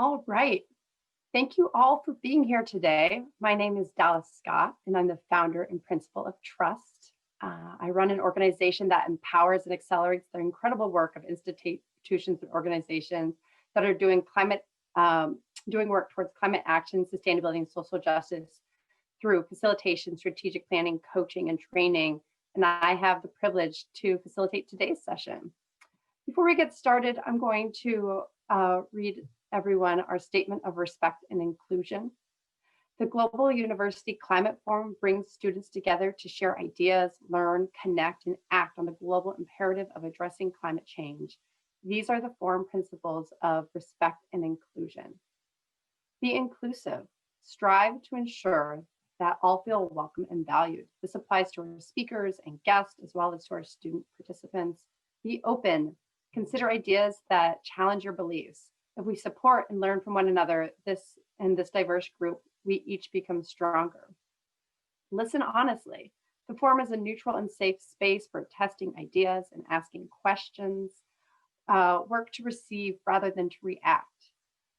All right. Thank you all for being here today. My name is Dallas Scott, and I'm the founder and principal of Trust. I run an organization that empowers and accelerates the incredible work of institutions and organizations that are doing work towards climate action, sustainability, and social justice through facilitation, strategic planning, coaching, and training. And I have the privilege to facilitate today's session. Before we get started, I'm going to read everyone our statement of respect and inclusion. The Global University Climate Forum brings students together to share ideas, learn, connect, and act on the global imperative of addressing climate change. These are the forum principles of respect and inclusion. Be inclusive. Strive to ensure that all feel welcome and valued. This applies to our speakers and guests, as well as to our student participants. Be open. Consider ideas that challenge your beliefs. If we support and learn from one another, this diverse group, we each become stronger. Listen honestly. The forum is a neutral and safe space for testing ideas and asking questions. Work to receive rather than to react.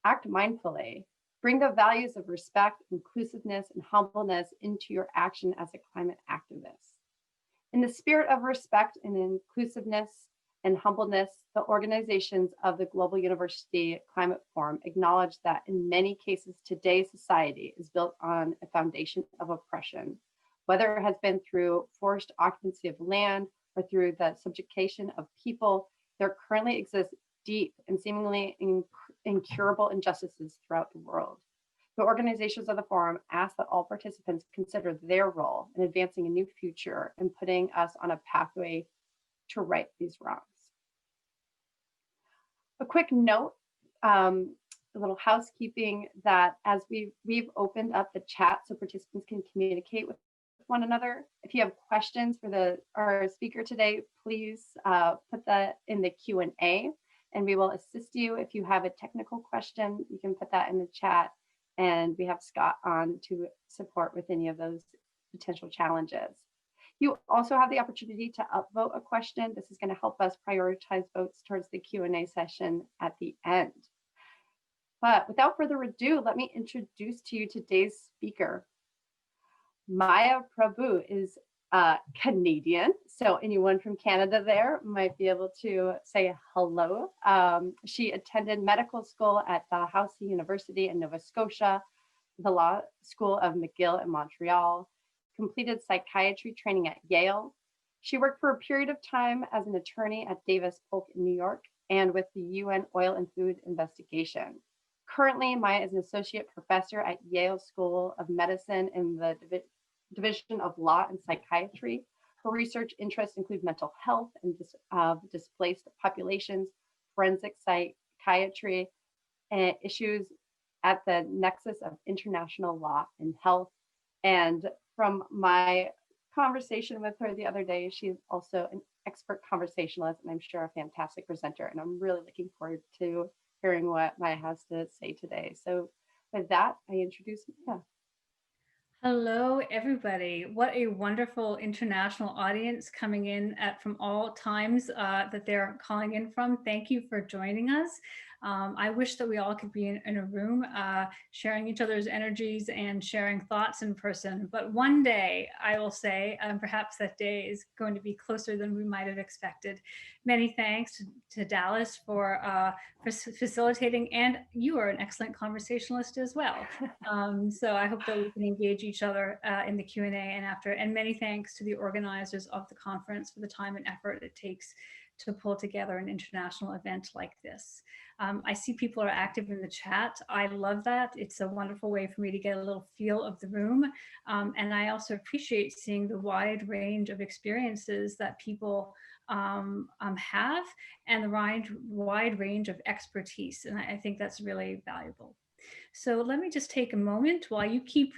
Act mindfully. Bring the values of respect, inclusiveness, and humbleness into your action as a climate activist. In the spirit of respect and inclusiveness and humbleness, the organizations of the Global University Climate Forum acknowledge that in many cases, today's society is built on a foundation of oppression, whether it has been through forced occupancy of land or through the subjugation of people. There currently exists deep and seemingly incurable injustices throughout the world. The organizations of the forum ask that all participants consider their role in advancing a new future and putting us on a pathway to right these wrongs. A quick note, a little housekeeping, that as we've opened up the chat so participants can communicate with one another. If you have questions for our speaker today, please put that in the Q&A and we will assist you. If you have a technical question, you can put that in the chat, and we have Scott on to support with any of those potential challenges. You also have the opportunity to upvote a question. This is going to help us prioritize votes towards the Q&A session at the end. But without further ado, let me introduce to you today's speaker. Maya Prabhu is Canadian, so anyone from Canada there might be able to say hello. She attended medical school at Dalhousie University in Nova Scotia, the Law School of McGill in Montreal, completed psychiatry training at Yale. She worked for a period of time as an attorney at Davis Polk in New York and with the UN Oil and Food Investigation. Currently, Maya is an associate professor at Yale School of Medicine in the Division of Law and Psychiatry. Her research interests include mental health and displaced populations, forensic psychiatry, and issues at the nexus of international law and health. And from my conversation with her the other day, she's also an expert conversationalist and I'm sure a fantastic presenter. And I'm really looking forward to hearing what Maya has to say today. So with that, I introduce Maya. Hello, everybody. What a wonderful international audience coming in from all times that they're calling in from. Thank you for joining us. I wish that we all could be in a room sharing each other's energies and sharing thoughts in person. But one day, I will say, perhaps that day is going to be closer than we might have expected. Many thanks to Dallas for facilitating, and you are an excellent conversationalist as well. So I hope that we can engage each other in the Q&A and after. And many thanks to the organizers of the conference for the time and effort it takes to pull together an international event like this. I see people are active in the chat. I love that. It's a wonderful way for me to get a little feel of the room. And I also appreciate seeing the wide range of experiences that people have and the wide range of expertise. And I think that's really valuable. So let me just take a moment while you keep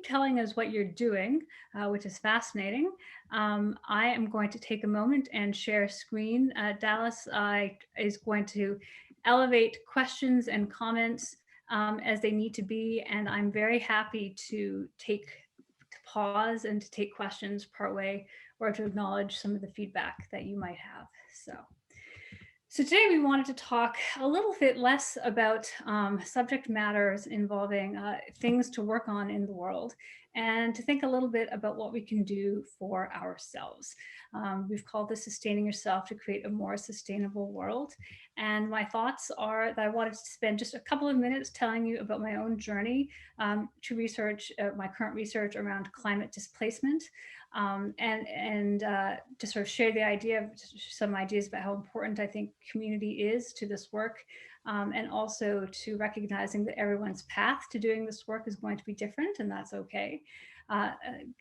telling us what you're doing, which is fascinating. I am going to take a moment and share screen. Dallas is going to elevate questions and comments as they need to be, and I'm very happy to pause and to take questions partway or to acknowledge some of the feedback that you might have. So today we wanted to talk a little bit less about subject matters involving things to work on in the world and to think a little bit about what we can do for ourselves. We've called this Sustaining Yourself to Create a More Sustainable World. And my thoughts are that I wanted to spend just a couple of minutes telling you about my own journey to research, my current research around climate displacement, and to sort of share the idea of some ideas about how important I think community is to this work, and also to recognizing that everyone's path to doing this work is going to be different, and that's okay.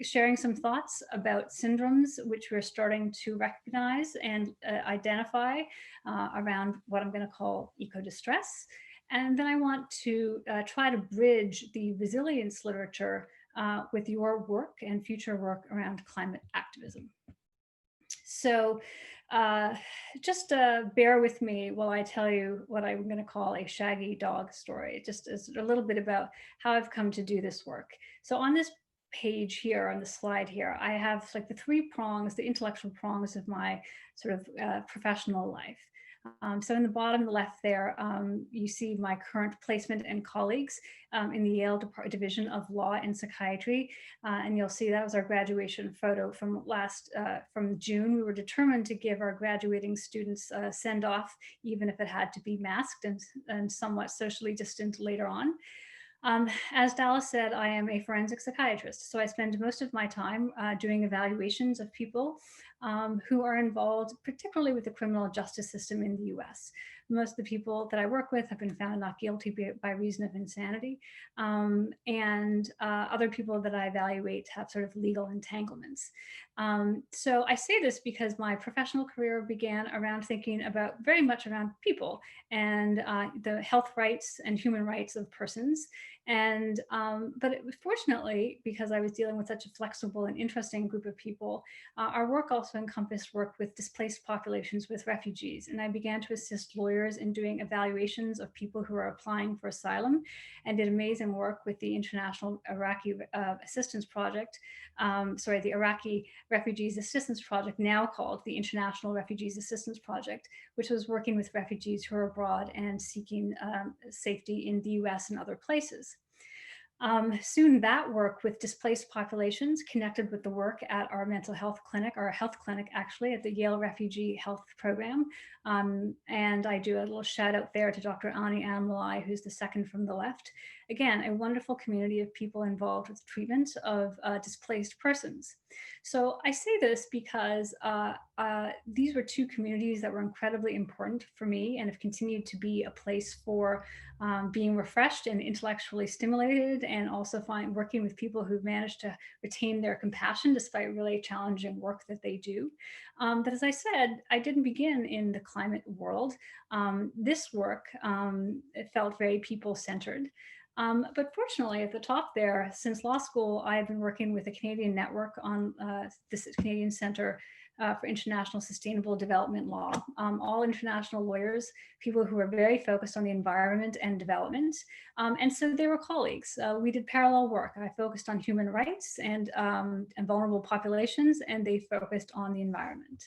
Sharing some thoughts about syndromes which we're starting to recognize and identify around what I'm going to call eco-distress. And then I want to try to bridge the resilience literature with your work and future work around climate activism. So uh, just bear with me while I tell you what I'm going to call a shaggy dog story, just as a little bit about how I've come to do this work. So on this page here, on the slide here, I have like the three prongs, the intellectual prongs of my sort of professional life. So in the bottom left there, you see my current placement and colleagues in the Yale Division of Law and Psychiatry. And you'll see that was our graduation photo from June. We were determined to give our graduating students a send off, even if it had to be masked and somewhat socially distant later on. As Dallas said, I am a forensic psychiatrist, so I spend most of my time doing evaluations of people who are involved, particularly with the criminal justice system in the US. Most of the people that I work with have been found not guilty by reason of insanity, and other people that I evaluate have sort of legal entanglements. So I say this because my professional career began around thinking about very much around people and the health rights and human rights of persons. And but fortunately, because I was dealing with such a flexible and interesting group of people, our work also encompassed work with displaced populations, with refugees. And I began to assist lawyers in doing evaluations of people who are applying for asylum, and did amazing work with the International Iraqi Assistance Project, the Iraqi Refugees Assistance Project, now called the International Refugees Assistance Project, which was working with refugees who are abroad and seeking safety in the US and other places. Soon that work with displaced populations connected with the work at our mental health clinic, our health clinic actually, at the Yale Refugee Health Program. And I do a little shout out there to Dr. Ani Anmalai, who's the second from the left. Again, a wonderful community of people involved with treatment of displaced persons. So I say this because these were two communities that were incredibly important for me and have continued to be a place for being refreshed and intellectually stimulated, and also working with people who've managed to retain their compassion despite really challenging work that they do. But as I said, I didn't begin in the climate world. This work, it felt very people-centered. But fortunately, at the top there, since law school, I've been working with a Canadian network on this Canadian Centre for International Sustainable Development Law, all international lawyers, people who are very focused on the environment and development. And so they were colleagues. We did parallel work. I focused on human rights and vulnerable populations, and they focused on the environment.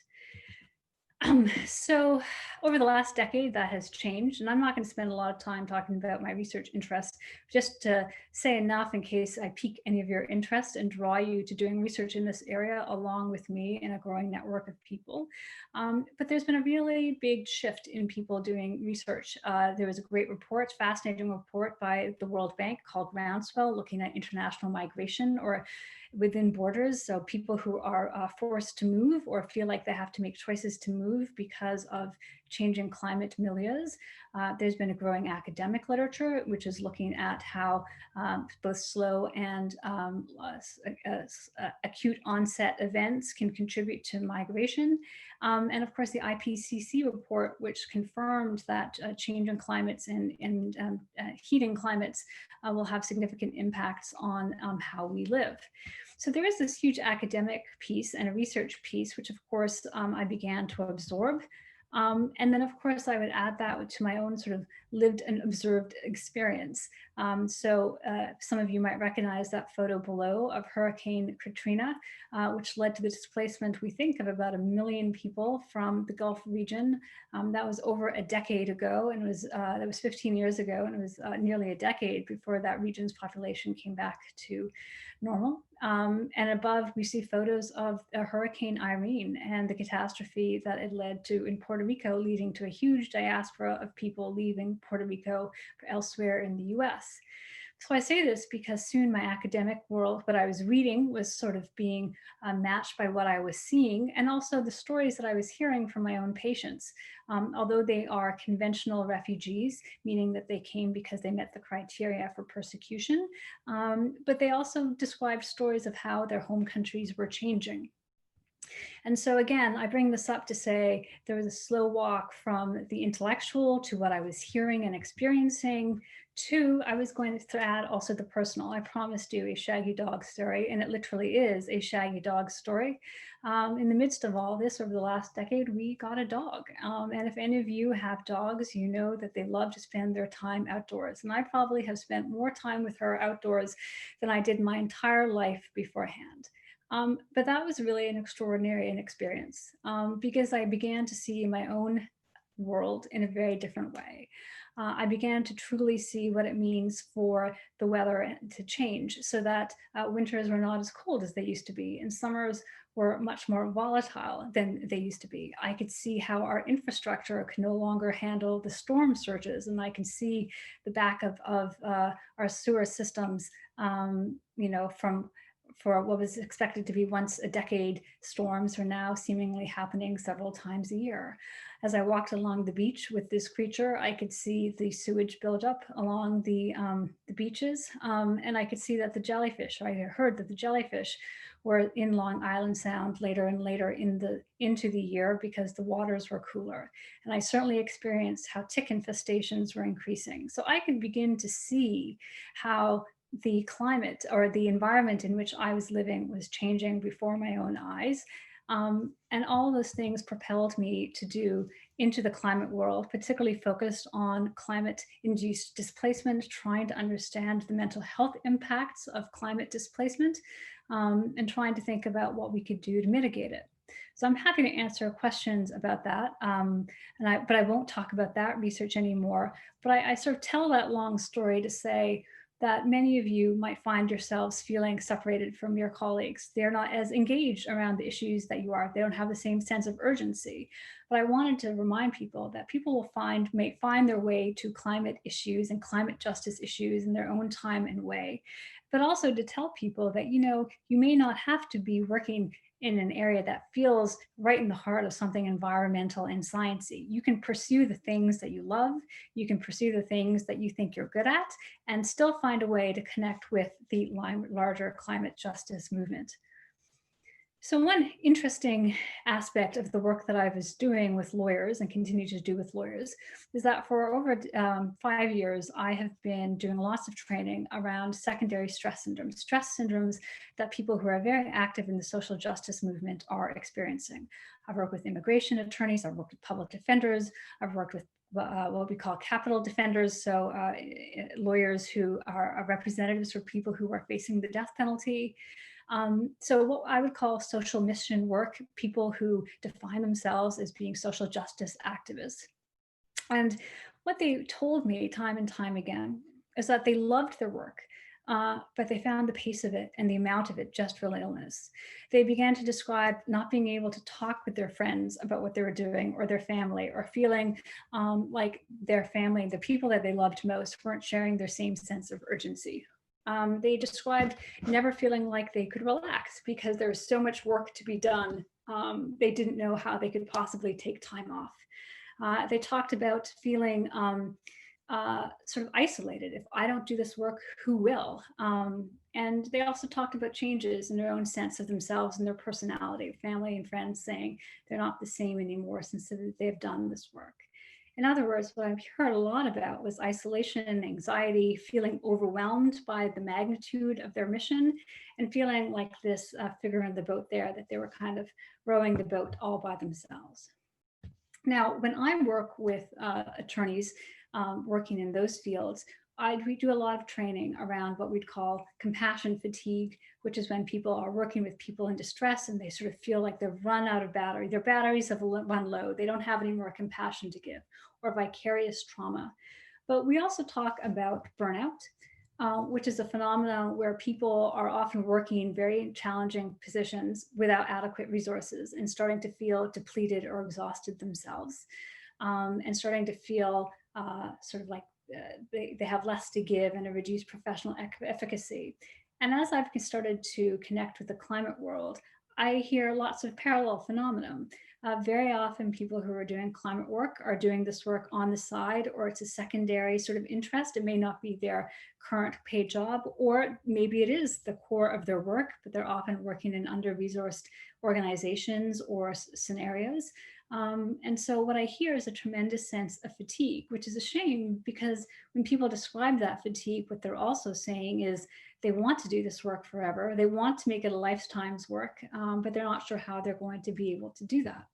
So over the last decade, that has changed, and I'm not going to spend a lot of time talking about my research interests, just to say enough in case I pique any of your interest and draw you to doing research in this area along with me in a growing network of people. But there's been a really big shift in people doing research. There was a great report, fascinating report by the World Bank called Groundswell, looking at international migration, or within borders. So people who are forced to move or feel like they have to make choices to move because of changing climate milieus. There's been a growing academic literature, which is looking at how both slow and acute onset events can contribute to migration. And of course, the IPCC report, which confirmed that changing climates and heating climates will have significant impacts on how we live. So there is this huge academic piece and a research piece, which of course I began to absorb. And then, of course, I would add that to my own sort of lived and observed experience. Some of you might recognize that photo below of Hurricane Katrina, which led to the displacement, we think, of about 1 million people from the Gulf region. That was over a decade ago, and that was 15 years ago, and it was nearly a decade before that region's population came back to normal. And above, we see photos of Hurricane Irene and the catastrophe that it led to in Puerto Rico, leading to a huge diaspora of people leaving Puerto Rico for elsewhere in the US. So I say this because soon my academic world, what I was reading, was sort of being matched by what I was seeing, and also the stories that I was hearing from my own patients. Although they are conventional refugees, meaning that they came because they met the criteria for persecution, but they also described stories of how their home countries were changing. And so again, I bring this up to say there was a slow walk from the intellectual to what I was hearing and experiencing to, I was going to add also the personal. I promised you a shaggy dog story, and it literally is a shaggy dog story. In the midst of all this, over the last decade, we got a dog. And if any of you have dogs, you know that they love to spend their time outdoors. And I probably have spent more time with her outdoors than I did my entire life beforehand. But that was really an extraordinary experience because I began to see my own world in a very different way. I began to truly see what it means for the weather to change so that winters were not as cold as they used to be, and summers were much more volatile than they used to be. I could see how our infrastructure could no longer handle the storm surges, and I can see the back of our sewer systems, from for what was expected to be once a decade storms are now seemingly happening several times a year. As I walked along the beach with this creature, I could see the sewage buildup along the beaches, and I could see that the jellyfish, or I heard that the jellyfish were in Long Island Sound later and later into the year because the waters were cooler. And I certainly experienced how tick infestations were increasing. So I could begin to see how the climate or the environment in which I was living was changing before my own eyes. And all those things propelled me to do into the climate world, particularly focused on climate-induced displacement, trying to understand the mental health impacts of climate displacement, and trying to think about what we could do to mitigate it. So I'm happy to answer questions about that, but I won't talk about that research anymore. But I sort of tell that long story to say that many of you might find yourselves feeling separated from your colleagues. They're not as engaged around the issues that you are. They don't have the same sense of urgency. But I wanted to remind people that people may find their way to climate issues and climate justice issues in their own time and way. But also to tell people that, you may not have to be working in an area that feels right in the heart of something environmental and sciencey. You can pursue the things that you love, you can pursue the things that you think you're good at, and still find a way to connect with the larger climate justice movement. So one interesting aspect of the work that I was doing with lawyers and continue to do with lawyers is that for over 5 years, I have been doing lots of training around secondary stress syndromes that people who are very active in the social justice movement are experiencing. I've worked with immigration attorneys, I've worked with public defenders, I've worked with what we call capital defenders, so lawyers who are representatives for people who are facing the death penalty. So what I would call social mission work, people who define themselves as being social justice activists. And what they told me time and time again is that they loved their work, but they found the pace of it and the amount of it just relentless. They began to describe not being able to talk with their friends about what they were doing or their family, or feeling like their family, the people that they loved most, weren't sharing their same sense of urgency. They described never feeling like they could relax because there was so much work to be done. They didn't know how they could possibly take time off. They talked about feeling sort of isolated. If I don't do this work, who will? And they also talked about changes in their own sense of themselves and their personality, family and friends saying they're not the same anymore since they've done this work. In other words, what I've heard a lot about was isolation and anxiety, feeling overwhelmed by the magnitude of their mission, and feeling like this figure in the boat there, that they were kind of rowing the boat all by themselves. Now, when I work with attorneys working in those fields, we do a lot of training around what we'd call compassion fatigue, which is when people are working with people in distress and they sort of feel like they've run out of battery. Their batteries have run low. They don't have any more compassion to give, or vicarious trauma. But we also talk about burnout, which is a phenomenon where people are often working in very challenging positions without adequate resources and starting to feel depleted or exhausted themselves, and starting to feel sort of like they have less to give and a reduced professional efficacy. And as I've started to connect with the climate world, I hear lots of parallel phenomena. Very often, people who are doing climate work are doing this work on the side, or it's a secondary sort of interest. It may not be their current paid job, or maybe it is the core of their work, but they're often working in under-resourced organizations or scenarios. And so what I hear is a tremendous sense of fatigue, which is a shame, because when people describe that fatigue, what they're also saying is they want to do this work forever. They want to make it a lifetime's work, but they're not sure how they're going to be able to do that.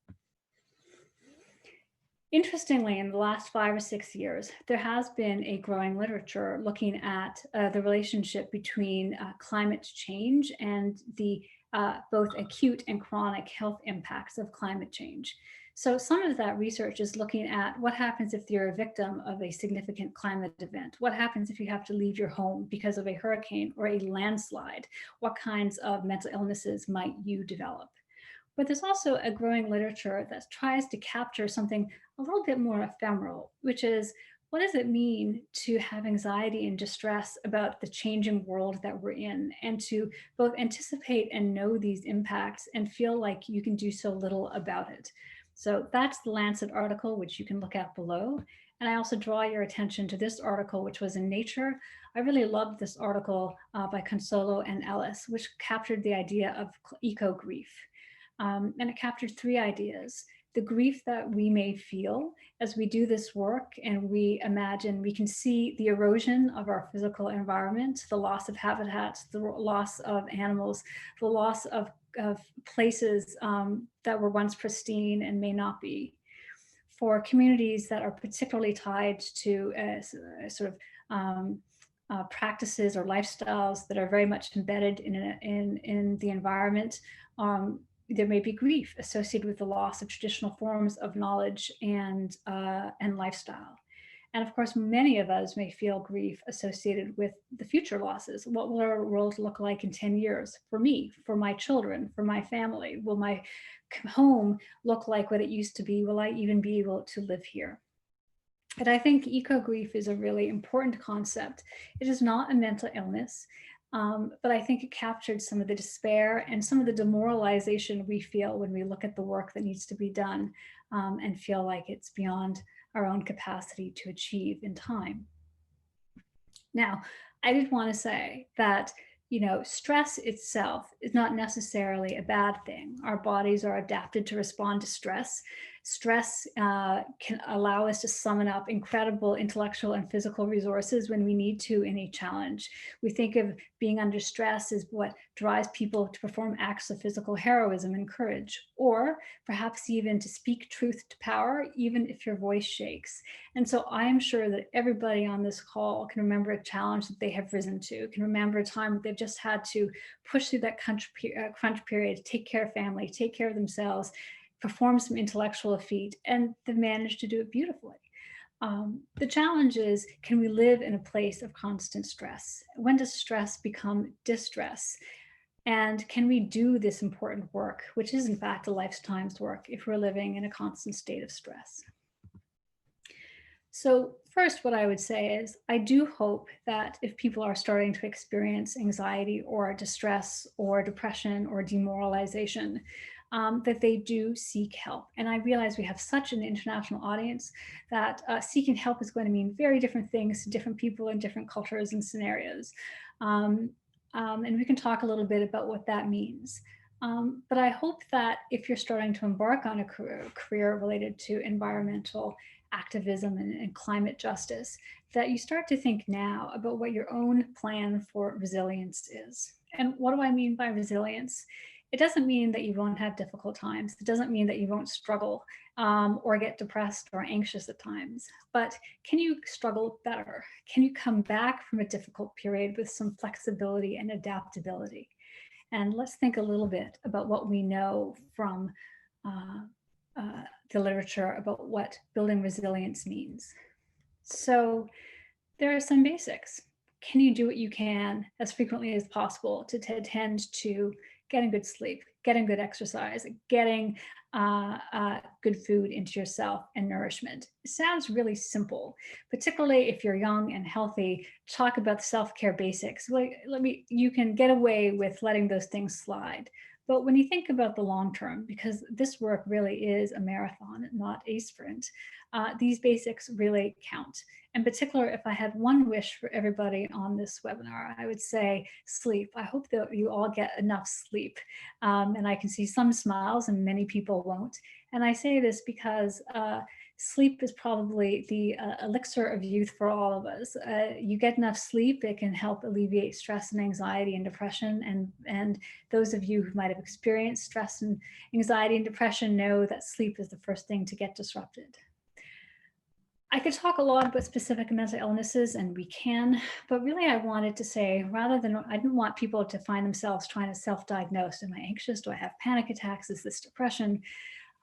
Interestingly, in the last 5 or 6 years, there has been a growing literature looking at the relationship between climate change and the both acute and chronic health impacts of climate change. So some of that research is looking at what happens if you're a victim of a significant climate event. What happens if you have to leave your home because of a hurricane or a landslide? What kinds of mental illnesses might you develop? But there's also a growing literature that tries to capture something a little bit more ephemeral, which is, what does it mean to have anxiety and distress about the changing world that we're in, and to both anticipate and know these impacts and feel like you can do so little about it? So that's the Lancet article, which you can look at below. And I also draw your attention to this article, which was in Nature. I really loved this article by Consolo and Ellis, which captured the idea of eco grief. And it captured three ideas: the grief that we may feel as we do this work and we imagine we can see the erosion of our physical environment, the loss of habitats, the loss of animals, the loss of places that were once pristine and may not be. For communities that are particularly tied to sort of practices or lifestyles that are very much embedded in the environment, there may be grief associated with the loss of traditional forms of knowledge and lifestyle. And of course, many of us may feel grief associated with the future losses. What will our world look like in 10 years for me, for my children, for my family? Will my home look like what it used to be? Will I even be able to live here? And I think eco grief is a really important concept. It is not a mental illness, but I think it captured some of the despair and some of the demoralization we feel when we look at the work that needs to be done, and feel like it's beyond our own capacity to achieve in time. Now, I did want to say that, stress itself is not necessarily a bad thing. Our bodies are adapted to respond to stress. Stress can allow us to summon up incredible intellectual and physical resources when we need to in a challenge. We think of being under stress as what drives people to perform acts of physical heroism and courage, or perhaps even to speak truth to power, even if your voice shakes. And so I am sure that everybody on this call can remember a challenge that they have risen to, can remember a time that they've just had to push through that crunch period, take care of family, take care of themselves, perform some intellectual feat, and they've managed to do it beautifully. The challenge is, can we live in a place of constant stress? When does stress become distress? And can we do this important work, which is in fact a lifetime's work, if we're living in a constant state of stress? So first, what I would say is, I do hope that if people are starting to experience anxiety or distress or depression or demoralization, that they do seek help. And I realize we have such an international audience that seeking help is going to mean very different things to different people in different cultures and scenarios. And we can talk a little bit about what that means. But I hope that if you're starting to embark on a career related to environmental activism and climate justice, that you start to think now about what your own plan for resilience is. And what do I mean by resilience? It doesn't mean that you won't have difficult times. It doesn't mean that you won't struggle or get depressed or anxious at times. But can you struggle better? Can you come back from a difficult period with some flexibility and adaptability? And let's think a little bit about what we know from uh, the literature about what building resilience means. So there are some basics. Can you do what you can as frequently as possible to tend to getting good sleep, getting good exercise, getting good food into yourself and nourishment? It sounds really simple, particularly if you're young and healthy. Talk about the self-care basics. You can get away with letting those things slide. But when you think about the long term, because this work really is a marathon, not a sprint, these basics really count. In particular, if I had one wish for everybody on this webinar, I would say sleep. I hope that you all get enough sleep. And I can see some smiles and many people won't. And I say this because sleep is probably the elixir of youth for all of us. You get enough sleep, it can help alleviate stress and anxiety and depression. And those of you who might have experienced stress and anxiety and depression know that sleep is the first thing to get disrupted. I could talk a lot about specific mental illnesses, and we can, but really I wanted to say, I didn't want people to find themselves trying to self-diagnose. Am I anxious? Do I have panic attacks? Is this depression?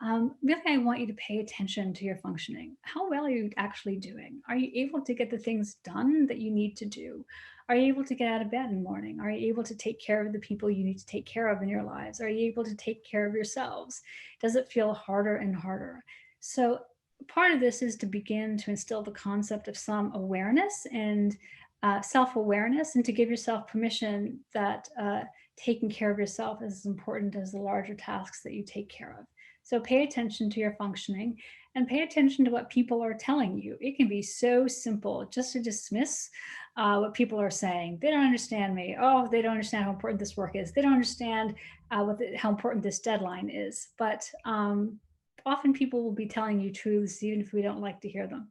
Really, I want you to pay attention to your functioning. How well are you actually doing? Are you able to get the things done that you need to do? Are you able to get out of bed in the morning? Are you able to take care of the people you need to take care of in your lives? Are you able to take care of yourselves? Does it feel harder and harder? So part of this is to begin to instill the concept of some awareness and self-awareness, and to give yourself permission that taking care of yourself is as important as the larger tasks that you take care of. So pay attention to your functioning and pay attention to what people are telling you. It can be so simple just to dismiss what people are saying. They don't understand me. Oh, they don't understand how important this work is. They don't understand how important this deadline is. But often people will be telling you truths even if we don't like to hear them.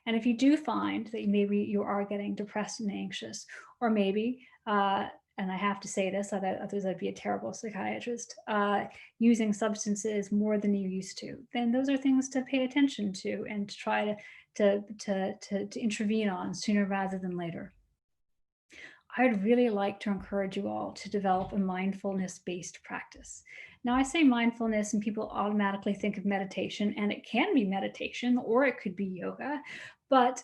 And if you do find that maybe you are getting depressed and anxious, or maybe, and I have to say this, otherwise I'd be a terrible psychiatrist, using substances more than you used to, then those are things to pay attention to and to try to intervene on sooner rather than later. I'd really like to encourage you all to develop a mindfulness-based practice. Now, I say mindfulness and people automatically think of meditation, and it can be meditation or it could be yoga. But,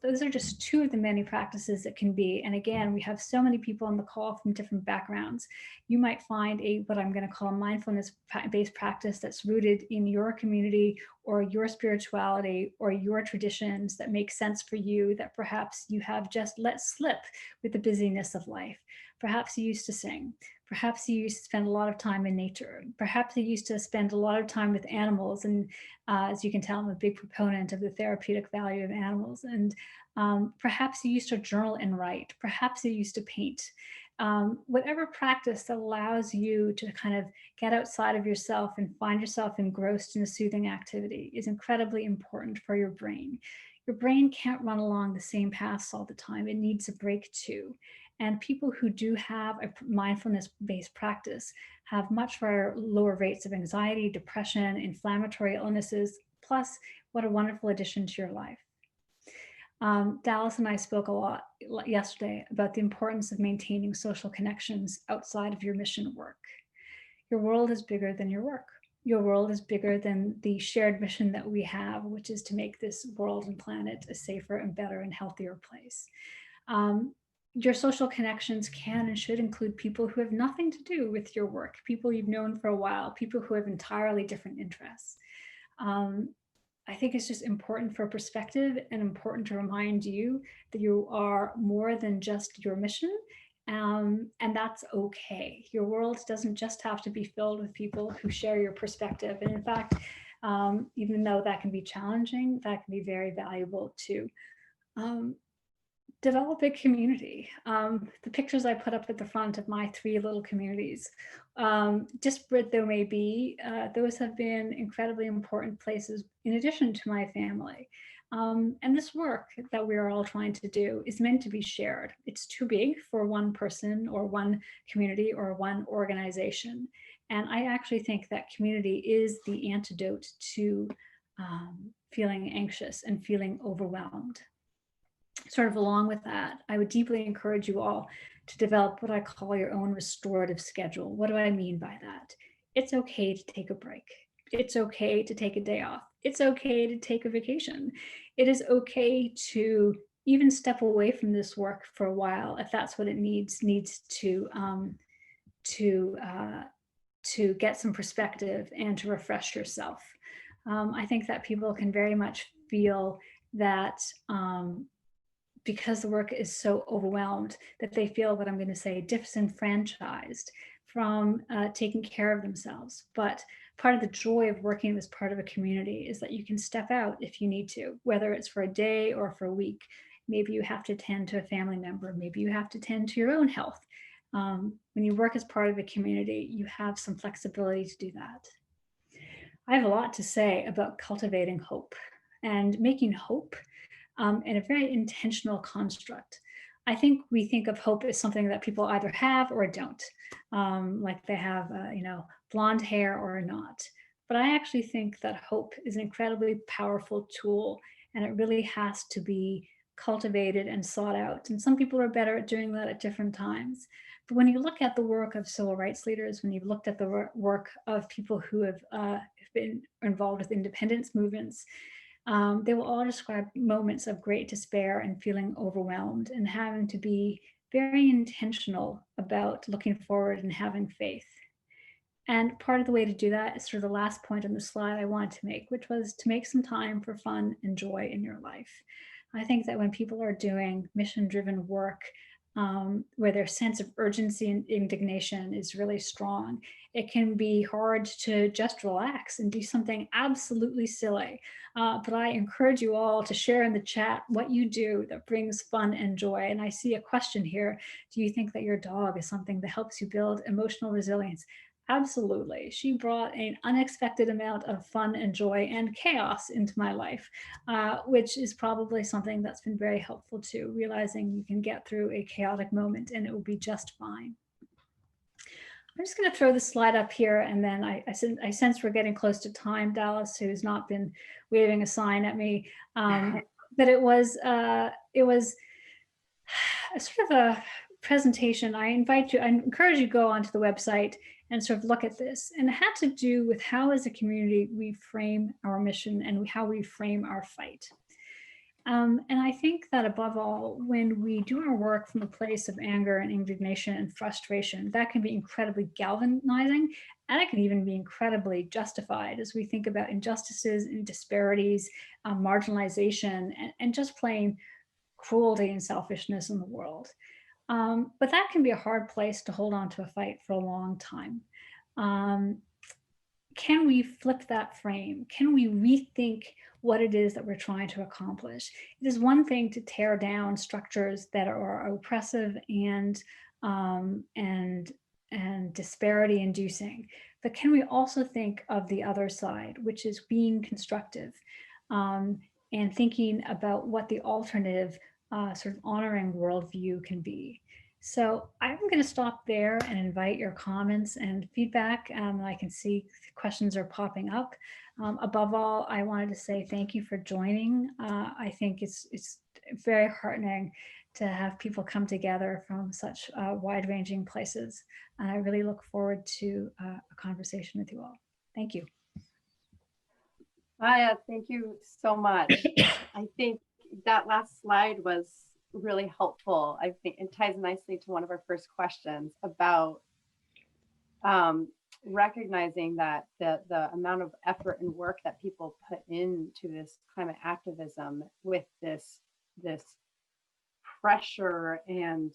those are just two of the many practices that can be. And again, we have so many people on the call from different backgrounds. You might find what I'm going to call a mindfulness-based practice that's rooted in your community or your spirituality or your traditions that make sense for you, that perhaps you have just let slip with the busyness of life. Perhaps you used to sing. Perhaps you used to spend a lot of time in nature. Perhaps you used to spend a lot of time with animals. And as you can tell, I'm a big proponent of the therapeutic value of animals. And perhaps you used to journal and write. Perhaps you used to paint. Whatever practice that allows you to kind of get outside of yourself and find yourself engrossed in a soothing activity is incredibly important for your brain. Your brain can't run along the same paths all the time. It needs a break too. And people who do have a mindfulness-based practice have much lower rates of anxiety, depression, inflammatory illnesses, plus what a wonderful addition to your life. Dallas and I spoke a lot yesterday about the importance of maintaining social connections outside of your mission work. Your world is bigger than your work. Your world is bigger than the shared mission that we have, which is to make this world and planet a safer and better and healthier place. Your social connections can and should include people who have nothing to do with your work, people you've known for a while, people who have entirely different interests. I think it's just important for perspective and important to remind you that you are more than just your mission, and that's okay. Your world doesn't just have to be filled with people who share your perspective. And in fact, even though that can be challenging, that can be very valuable too. Develop a community. The pictures I put up at the front of my 3 little communities, disparate though may be, those have been incredibly important places in addition to my family. And this work that we are all trying to do is meant to be shared. It's too big for one person or one community or one organization. And I actually think that community is the antidote to feeling anxious and feeling overwhelmed. Sort of along with that, I would deeply encourage you all to develop what I call your own restorative schedule. What do I mean by that? It's okay to take a break. It's okay to take a day off. It's okay to take a vacation. It is okay to even step away from this work for a while if that's what it needs to to get some perspective and to refresh yourself. I think that people can very much feel that because the work is so overwhelmed that they feel what I'm going to say disenfranchised from taking care of themselves. But part of the joy of working as part of a community is that you can step out if you need to, whether it's for a day or for a week. Maybe you have to tend to a family member. Maybe you have to tend to your own health. When you work as part of a community, you have some flexibility to do that. I have a lot to say about cultivating hope and making hope in a very intentional construct. I think we think of hope as something that people either have or don't, like they have, blonde hair or not. But I actually think that hope is an incredibly powerful tool, and it really has to be cultivated and sought out. And some people are better at doing that at different times. But when you look at the work of civil rights leaders, when you've looked at the work of people who have been involved with independence movements, they will all describe moments of great despair and feeling overwhelmed and having to be very intentional about looking forward and having faith. And part of the way to do that is sort of the last point on the slide I wanted to make, which was to make some time for fun and joy in your life. I think that when people are doing mission driven work, where their sense of urgency and indignation is really strong, it can be hard to just relax and do something absolutely silly. But I encourage you all to share in the chat what you do that brings fun and joy. And I see a question here. Do you think that your dog is something that helps you build emotional resilience? Absolutely. She brought an unexpected amount of fun and joy and chaos into my life, which is probably something that's been very helpful too, realizing you can get through a chaotic moment and it will be just fine. I'm just going to throw the slide up here, and then I sense we're getting close to time, Dallas, who's not been waving a sign at me, but it was a sort of a presentation. I encourage you to go onto the website and sort of look at this. And it had to do with how as a community we frame our mission and how we frame our fight. And I think that above all, when we do our work from a place of anger and indignation and frustration, that can be incredibly galvanizing, and it can even be incredibly justified as we think about injustices and disparities, marginalization, and just plain cruelty and selfishness in the world. But that can be a hard place to hold on to a fight for a long time. Can we flip that frame? Can we rethink what it is that we're trying to accomplish? It is one thing to tear down structures that are oppressive and disparity inducing, but can we also think of the other side, which is being constructive and thinking about what the alternative sort of honoring worldview can be? So I'm going to stop there and invite your comments and feedback. I can see questions are popping up. Above all, I wanted to say thank you for joining. I think it's very heartening to have people come together from such wide-ranging places. And I really look forward to a conversation with you all. Thank you. Maya, thank you so much. I think that last slide was really helpful. I think it ties nicely to one of our first questions about recognizing that the amount of effort and work that people put into this climate activism with this pressure and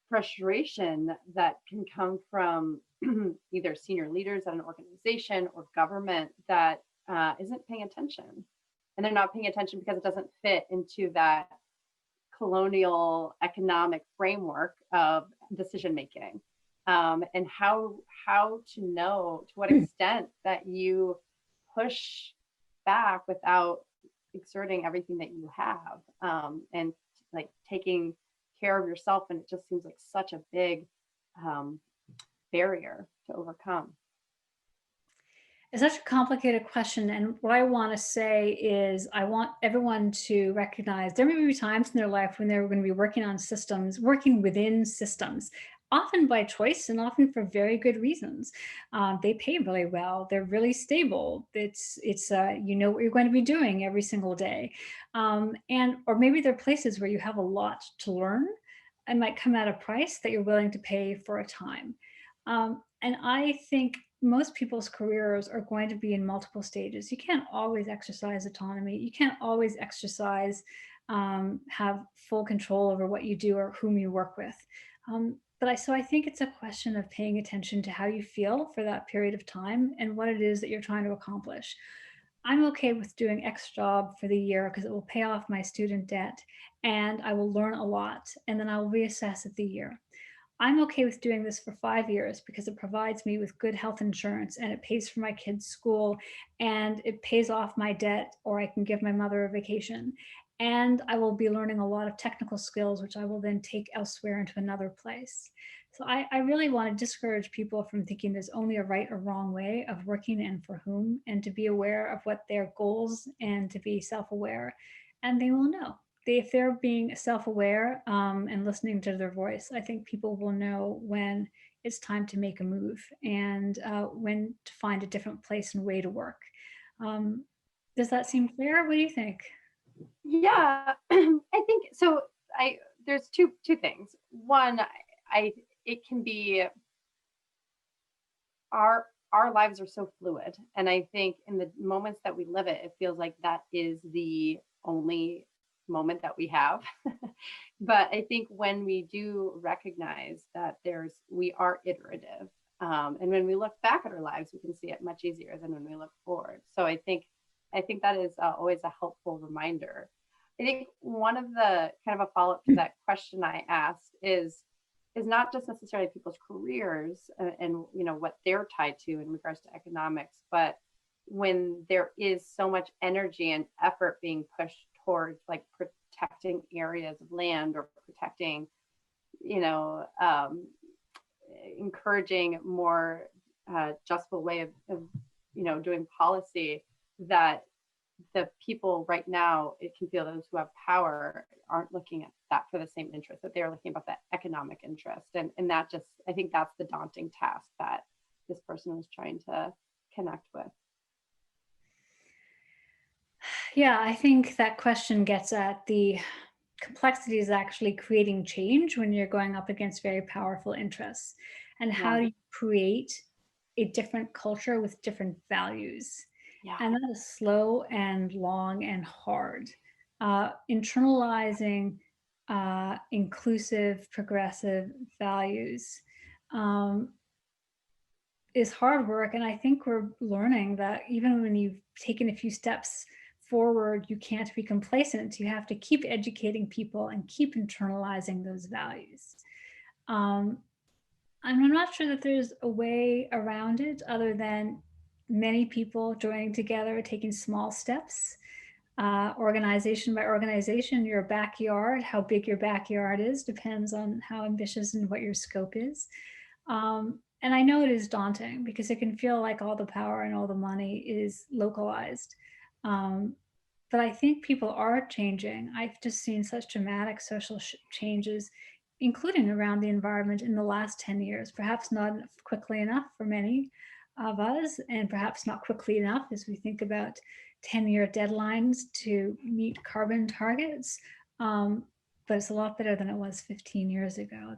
frustration that can come from either senior leaders at an organization or government that isn't paying attention. And they're not paying attention because it doesn't fit into that colonial economic framework of decision making, and how to know to what extent that you push back without exerting everything that you have, and like taking care of yourself. And it just seems like such a big um, barrier to overcome. It's such a complicated question. And what I want to say is, I want everyone to recognize there may be times in their life when they're going to be working on systems, working within systems, often by choice and often for very good reasons. They pay really well. They're really stable. You know what you're going to be doing every single day. And, or maybe there are places where you have a lot to learn and might come at a price that you're willing to pay for a time. And I think most people's careers are going to be in multiple stages. You can't always exercise autonomy. You can't always have full control over what you do or whom you work with. So I think it's a question of paying attention to how you feel for that period of time and what it is that you're trying to accomplish. I'm okay with doing X job for the year because it will pay off my student debt and I will learn a lot, and then I'll reassess at the year. I'm okay with doing this for 5 years because it provides me with good health insurance and it pays for my kids' school and it pays off my debt, or I can give my mother a vacation. And I will be learning a lot of technical skills, which I will then take elsewhere into another place. So I really want to discourage people from thinking there's only a right or wrong way of working and for whom, and to be aware of what their goals and to be self aware. And they will know if they're being self-aware and listening to their voice. I think people will know when it's time to make a move and when to find a different place and way to work. Um, does that seem fair? What do you think? Yeah, I think so. I There's two things. One, I it can be our lives are so fluid, and I think in the moments that we live it feels like that is the only moment that we have. But I think when we do recognize that we are iterative, and when we look back at our lives, we can see it much easier than when we look forward. So I think that is always a helpful reminder. I think one of the kind of a follow up to that question I asked is not just necessarily people's careers and what they're tied to in regards to economics, but when there is so much energy and effort being pushed towards like protecting areas of land or protecting, you know, encouraging more justful way of doing policy, that the people right now, it can feel those who have power aren't looking at that for the same interest, that they're looking about that economic interest. And that just, I think that's the daunting task that this person was trying to connect with. Yeah, I think that question gets at the complexities actually creating change when you're going up against very powerful interests. And how Yeah. do you create a different culture with different values? Yeah. And that is slow and long and hard. Internalizing inclusive, progressive values um, is hard work. And I think we're learning that even when you've taken a few steps forward, you can't be complacent. You have to keep educating people and keep internalizing those values. Um, I'm not sure that there's a way around it other than many people joining together, taking small steps, organization by organization. Your backyard, how big your backyard is, depends on how ambitious and what your scope is. And I know it is daunting because it can feel like all the power and all the money is localized. Um, but I think people are changing. I've just seen such dramatic social changes, including around the environment in the last 10 years, perhaps not quickly enough for many of us, and perhaps not quickly enough as we think about 10-year deadlines to meet carbon targets. But it's a lot better than it was 15 years ago.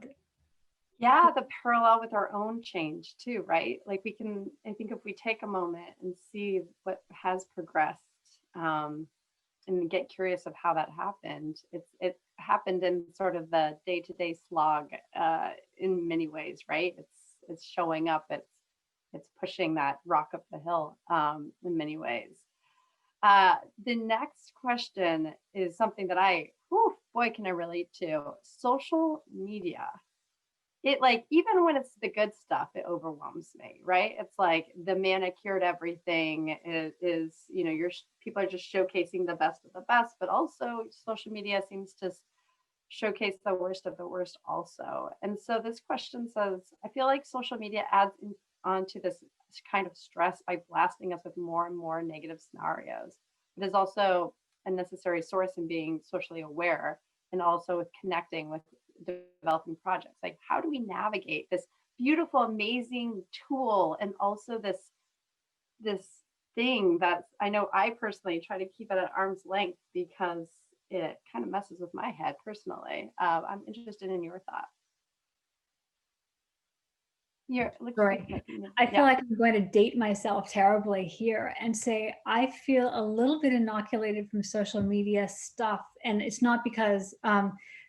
Yeah, the parallel with our own change too, right? Like I think if we take a moment and see what has progressed, and get curious of how that happened, it happened in sort of the day-to-day slog, in many ways, right? It's showing up, it's pushing that rock up the hill, in many ways. The next question is something that boy, can I relate to. Social media. it like, even when it's the good stuff, it overwhelms me, right? It's like the manicured everything is, people are just showcasing the best of the best, but also social media seems to showcase the worst of the worst also. And so this question says, I feel like social media adds onto this kind of stress by blasting us with more and more negative scenarios. It is also a necessary source in being socially aware and also with connecting with developing projects. Like, how do we navigate this beautiful, amazing tool and also this thing that I know I personally try to keep it at arm's length because it kind of messes with my head personally. I'm interested in your thought. Sorry. I feel like I'm going to date myself terribly here and say I feel a little bit inoculated from social media stuff. And it's not because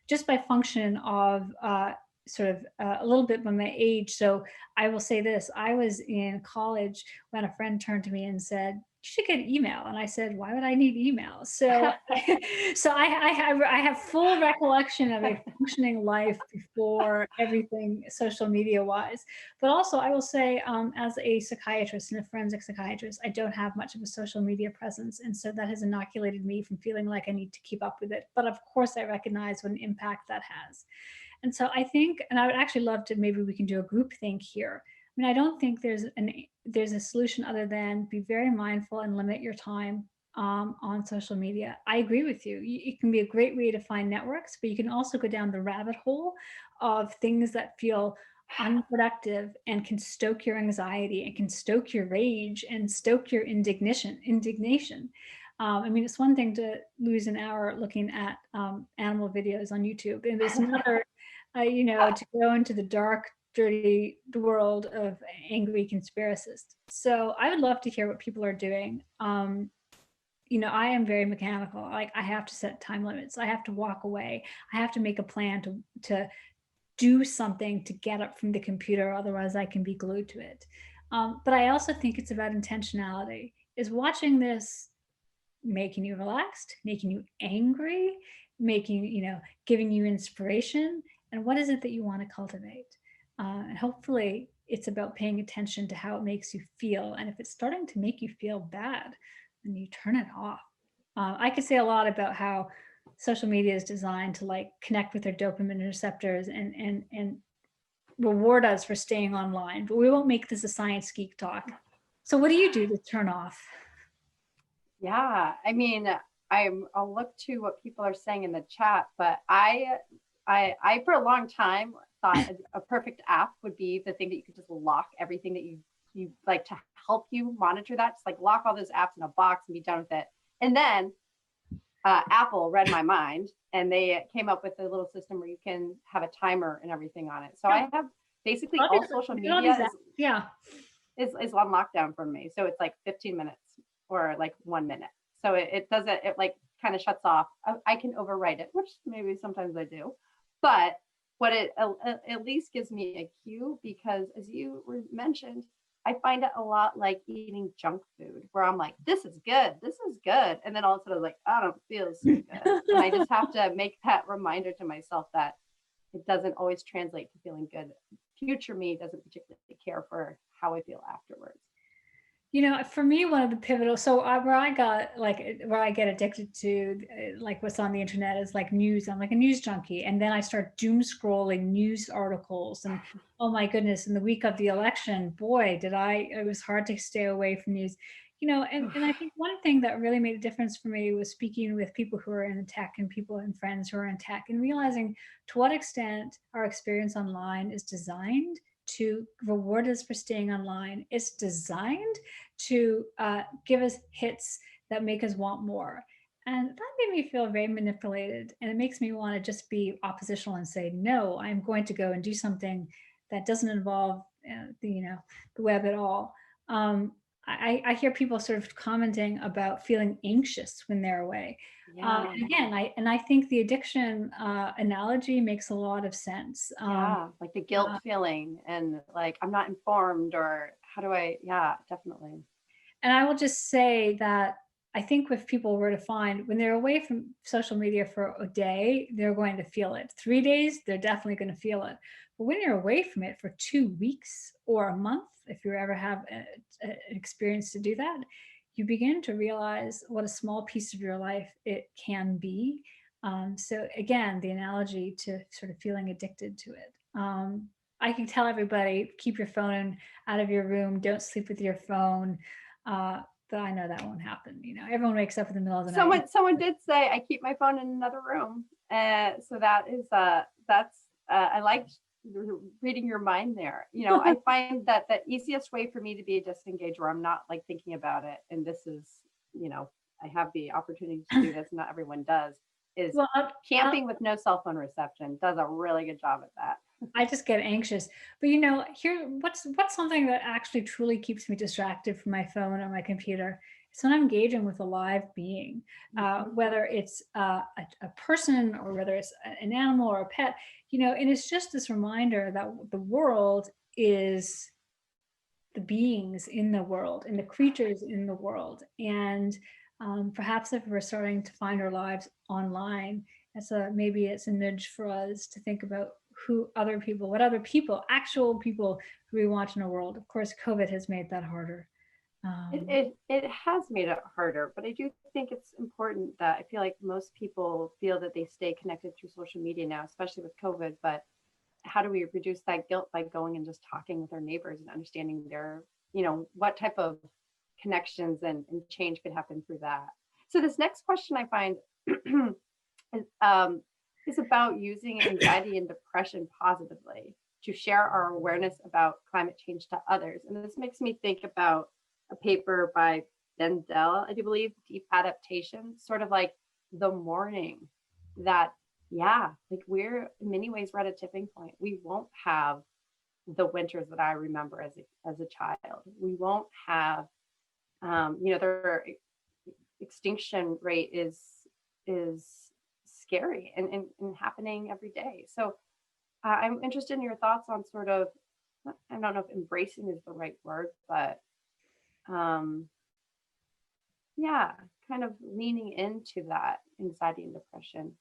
just by function of sort of a little bit by my age. So I will say this, I was in college when a friend turned to me and said, you should get email. And I said, why would I need email? So, I have full recollection of a functioning life before everything social media wise. But also, I will say, as a psychiatrist and a forensic psychiatrist, I don't have much of a social media presence. And so that has inoculated me from feeling like I need to keep up with it. But of course, I recognize what an impact that has. And so I think, and I would actually love to, maybe we can do a group think here. I mean, I don't think there's a solution other than be very mindful and limit your time on social media. I agree with you. It can be a great way to find networks, but you can also go down the rabbit hole of things that feel unproductive and can stoke your anxiety and can stoke your rage and stoke your indignation. I mean, it's one thing to lose an hour looking at animal videos on YouTube, and it's another, to go into the dark, dirty world of angry conspiracists. So I would love to hear what people are doing. I am very mechanical. Like, I have to set time limits. I have to walk away. I have to make a plan to do something to get up from the computer. Otherwise, I can be glued to it. But I also think it's about intentionality. Is watching this making you relaxed, making you angry, giving you inspiration? And what is it that you want to cultivate? And hopefully it's about paying attention to how it makes you feel. And if it's starting to make you feel bad, then you turn it off. I could say a lot about how social media is designed to like connect with their dopamine receptors and reward us for staying online, but we won't make this a science geek talk. So what do you do to turn off? Yeah, I mean, I'll look to what people are saying in the chat, but I for a long time thought a perfect app would be the thing that you could just lock everything that you like to help you monitor that. Just like lock all those apps in a box and be done with it. And then Apple read my mind and they came up with a little system where you can have a timer and everything on it. So I have basically all social media is on lockdown for me. So it's like 15 minutes or like 1 minute. So it doesn't, it like kind of shuts off. I can overwrite it, which maybe sometimes I do. But what it at least gives me a cue, because as you mentioned, I find it a lot like eating junk food where I'm like, this is good. And then all of a sudden I was like, I don't feel so good. And I just have to make that reminder to myself that it doesn't always translate to feeling good. Future me doesn't particularly care for how I feel afterwards. For me, one of the pivotal, so where I get addicted to like what's on the internet is like news. I'm like a news junkie. And then I start doom scrolling news articles and oh my goodness, in the week of the election, boy, it was hard to stay away from news. And I think one thing that really made a difference for me was speaking with people who are in tech and people and friends who are in tech and realizing to what extent our experience online is designed to reward us for staying online. It's designed to give us hits that make us want more. And that made me feel very manipulated. And it makes me want to just be oppositional and say, no, I'm going to go and do something that doesn't involve the web at all. I hear people sort of commenting about feeling anxious when they're away. Yeah. Again, I think the addiction analogy makes a lot of sense. Like the guilt feeling and like I'm not informed, or how do I? Yeah, definitely. And I will just say that I think if people were to find when they're away from social media for a day, they're going to feel it. 3 days, they're definitely going to feel it. But when you're away from it for 2 weeks or a month, if you ever have an experience to do that, you begin to realize what a small piece of your life it can be. So again, the analogy to sort of feeling addicted to it. I can tell everybody, keep your phone out of your room, don't sleep with your phone. But I know that won't happen. Everyone wakes up in the middle of the night. Someone did say I keep my phone in another room. So that is I liked reading your mind there. I find that the easiest way for me to be disengaged where I'm not like thinking about it, and this is, I have the opportunity to do this, not everyone does, is Well, camping with no cell phone reception. Does a really good job at that. I just get anxious. But here, what's something that actually truly keeps me distracted from my phone or my computer? It's when I'm engaging with a live being, whether it's a person or whether it's an animal or a pet. And it's just this reminder that the world is the beings in the world and the creatures in the world. And perhaps if we're starting to find our lives online, maybe it's a nudge for us to think about what other people, actual people who we want in the world. Of course, COVID has made that harder. It has made it harder, but I do think it's important that I feel like most people feel that they stay connected through social media now, especially with COVID. But how do we reduce that guilt by going and just talking with our neighbors and understanding their, what type of connections and change could happen through that? So this next question I find is about using anxiety and depression positively to share our awareness about climate change to others. And this makes me think about a paper by Bendel, I do believe, Deep Adaptation, sort of like the mourning that, like we're in many ways we're at a tipping point. We won't have the winters that I remember as a child. We won't have, their extinction rate is scary and happening every day. So I'm interested in your thoughts on sort of, I don't know if embracing is the right word, but kind of leaning into that anxiety and depression.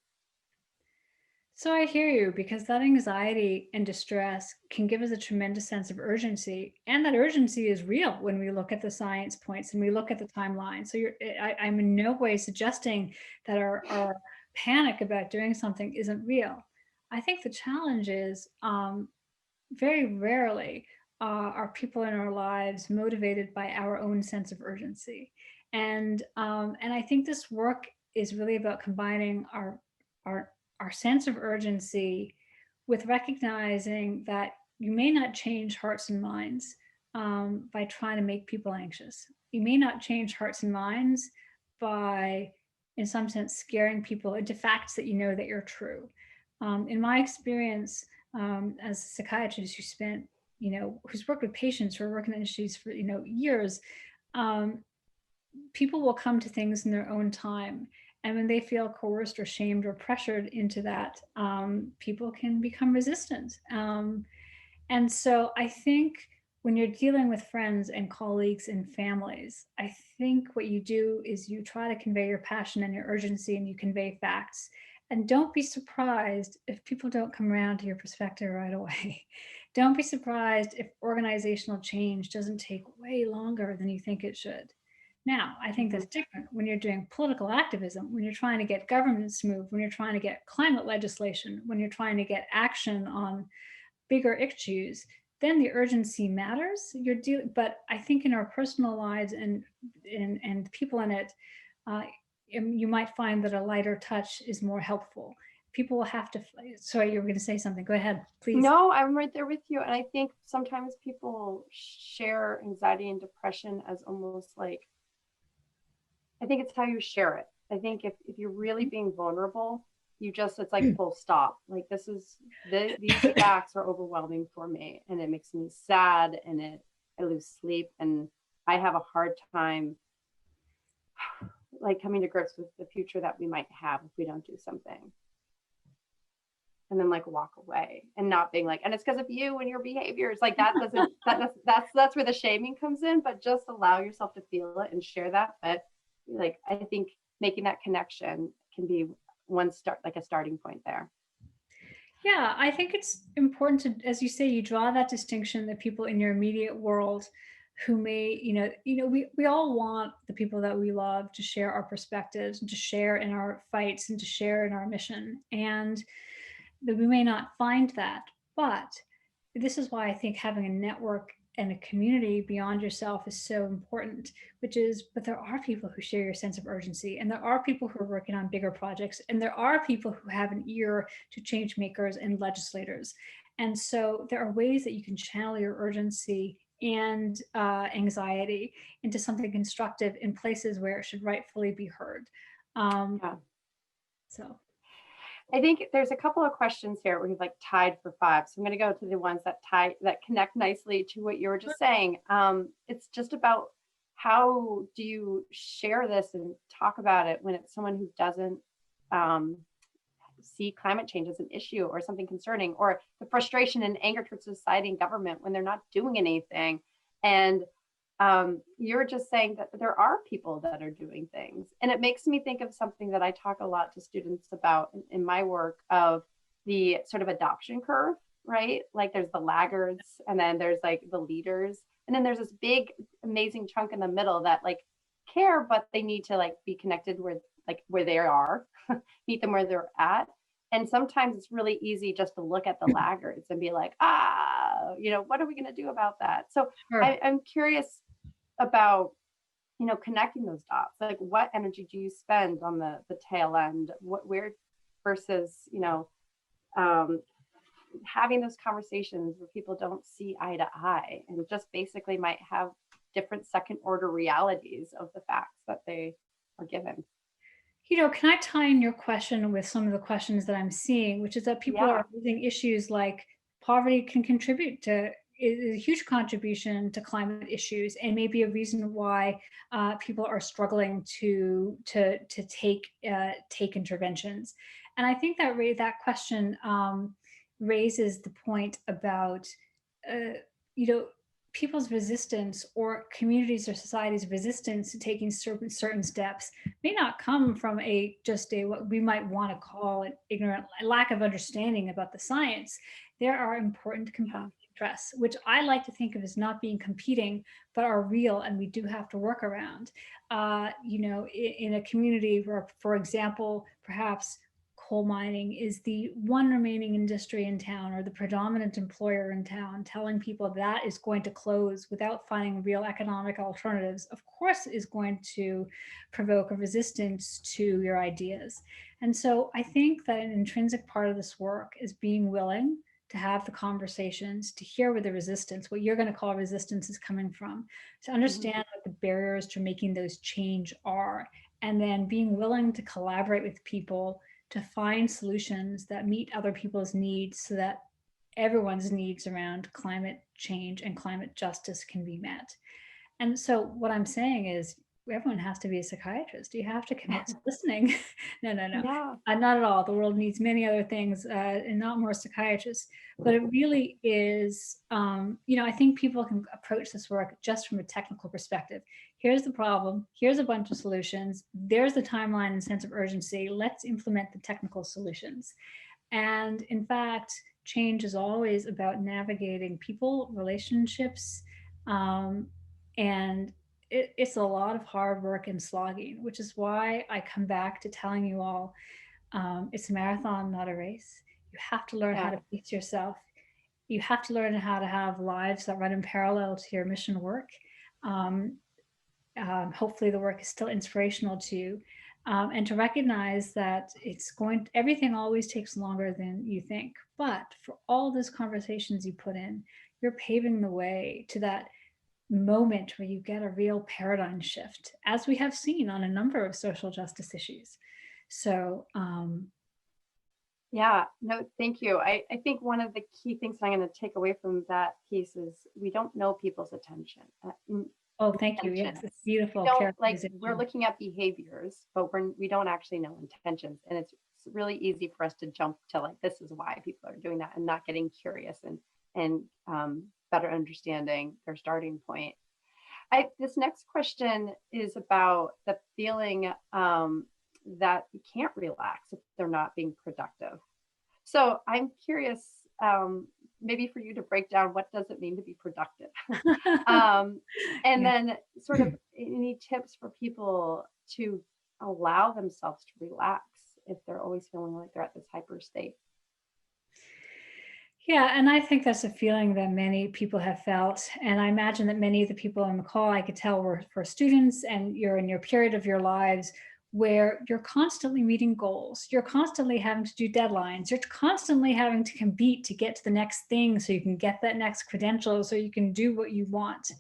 So I hear you, because that anxiety and distress can give us a tremendous sense of urgency. And that urgency is real when we look at the science points and we look at the timeline. So I'm in no way suggesting that our panic about doing something isn't real. I think the challenge is very rarely are people in our lives motivated by our own sense of urgency. And I think this work is really about combining our sense of urgency with recognizing that you may not change hearts and minds by trying to make people anxious. You may not change hearts and minds by, in some sense, scaring people into facts that you know that you're true. In my experience as a psychiatrist who's worked with patients who are working in industries for years, people will come to things in their own time. And when they feel coerced or shamed or pressured into that, people can become resistant. And so I think when you're dealing with friends and colleagues and families, I think what you do is you try to convey your passion and your urgency, and you convey facts. And don't be surprised if people don't come around to your perspective right away. Don't be surprised if organizational change doesn't take way longer than you think it should. Now, I think that's different when you're doing political activism, when you're trying to get governments to move, when you're trying to get climate legislation, when you're trying to get action on bigger issues, then the urgency matters. But I think in our personal lives and people in it, you might find that a lighter touch is more helpful. People will have to. Sorry, you were going to say something. Go ahead, please. No, I'm right there with you. And I think sometimes people share anxiety and depression as almost like, I think it's how you share it. I think if you're really being vulnerable, it's like full stop. Like these facts are overwhelming for me, and it makes me sad, and I lose sleep, and I have a hard time like coming to grips with the future that we might have if we don't do something. And then like walk away and not being like, and it's because of you and your behaviors. Like that's where the shaming comes in, but just allow yourself to feel it and share that. But like, I think making that connection can be like a starting point there. Yeah, I think it's important to, as you say, you draw that distinction that people in your immediate world who may, we all want the people that we love to share our perspectives and to share in our fights and to share in our mission. And that we may not find that, but this is why I think having a network and a community beyond yourself is so important, which is, but there are people who share your sense of urgency, and there are people who are working on bigger projects, and there are people who have an ear to change makers and legislators. And so there are ways that you can channel your urgency and anxiety into something constructive in places where it should rightfully be heard. Yeah. So I think there's a couple of questions here. We've like tied for 5. So I'm going to go to the ones that connect nicely to what you were just saying. It's just about, how do you share this and talk about it when it's someone who doesn't see climate change as an issue or something concerning, or the frustration and anger towards society and government when they're not doing anything. And you're just saying that there are people that are doing things. And it makes me think of something that I talk a lot to students about in my work, of the sort of adoption curve, right? Like there's the laggards, and then there's like the leaders. And then there's this big, amazing chunk in the middle that like care, but they need to like be connected where they are, meet them where they're at. And sometimes it's really easy just to look at the laggards and be like, what are we going to do about that? So sure. I'm curious about, connecting those dots. Like, what energy do you spend on the tail end? Where versus, having those conversations where people don't see eye to eye and just basically might have different second order realities of the facts that they are given. Can I tie in your question with some of the questions that I'm seeing, which is that people Yeah. are raising issues like poverty can contribute to, is a huge contribution to climate issues, and maybe a reason why people are struggling to take interventions. And I think that that question raises the point about you know people's resistance, or communities or societies' resistance to taking certain steps, may not come from what we might want to call an ignorant lack of understanding about the science. There are important component interests, which I like to think of as not being competing, but are real, and we do have to work around. In a community where, for example, perhaps coal mining is the one remaining industry in town, or the predominant employer in town, telling people that is going to close without finding real economic alternatives, of course, is going to provoke a resistance to your ideas. And so I think that an intrinsic part of this work is being willing to have the conversations, to hear where the resistance, what you're going to call resistance, is coming from, to understand what the barriers to making those change are, and then being willing to collaborate with people to find solutions that meet other people's needs, so that everyone's needs around climate change and climate justice can be met. And so what I'm saying is, everyone has to be a psychiatrist. You have to commit to listening. No, Yeah. not at all. The world needs many other things, and not more psychiatrists. But it really is, I think people can approach this work just from a technical perspective. Here's the problem. Here's a bunch of solutions. There's the timeline and sense of urgency. Let's implement the technical solutions. And in fact, change is always about navigating people, relationships, and it's a lot of hard work and slogging, which is why I come back to telling you all, it's a marathon, not a race. You have to learn how to pace yourself. You have to learn how to have lives that run in parallel to your mission work. Hopefully the work is still inspirational to you. And to recognize that everything always takes longer than you think. But for all those conversations you put in, you're paving the way to that moment where you get a real paradigm shift, as we have seen on a number of social justice issues. So, yeah, no, thank you. I think one of the key things I'm going to take away from that piece is, we don't know people's attention. Oh, thank you. Yes, it's beautiful. We're looking at behaviors, but we don't actually know intentions. And it's really easy for us to jump to like, this is why people are doing that, and not getting curious and better understanding their starting point. This next question is about the feeling that you can't relax if they're not being productive. So I'm curious, maybe for you to break down what does it mean to be productive, um, and Yeah. then sort of any tips for people to allow themselves to relax if they're always feeling like they're at this hyper state. Yeah, and I think that's a feeling that many people have felt. And I imagine that many of the people on the call, I could tell, were for students, and you're in your period of your lives where you're constantly meeting goals. You're constantly having to do deadlines. You're constantly having to compete to get to the next thing so you can get that next credential so you can do what you want.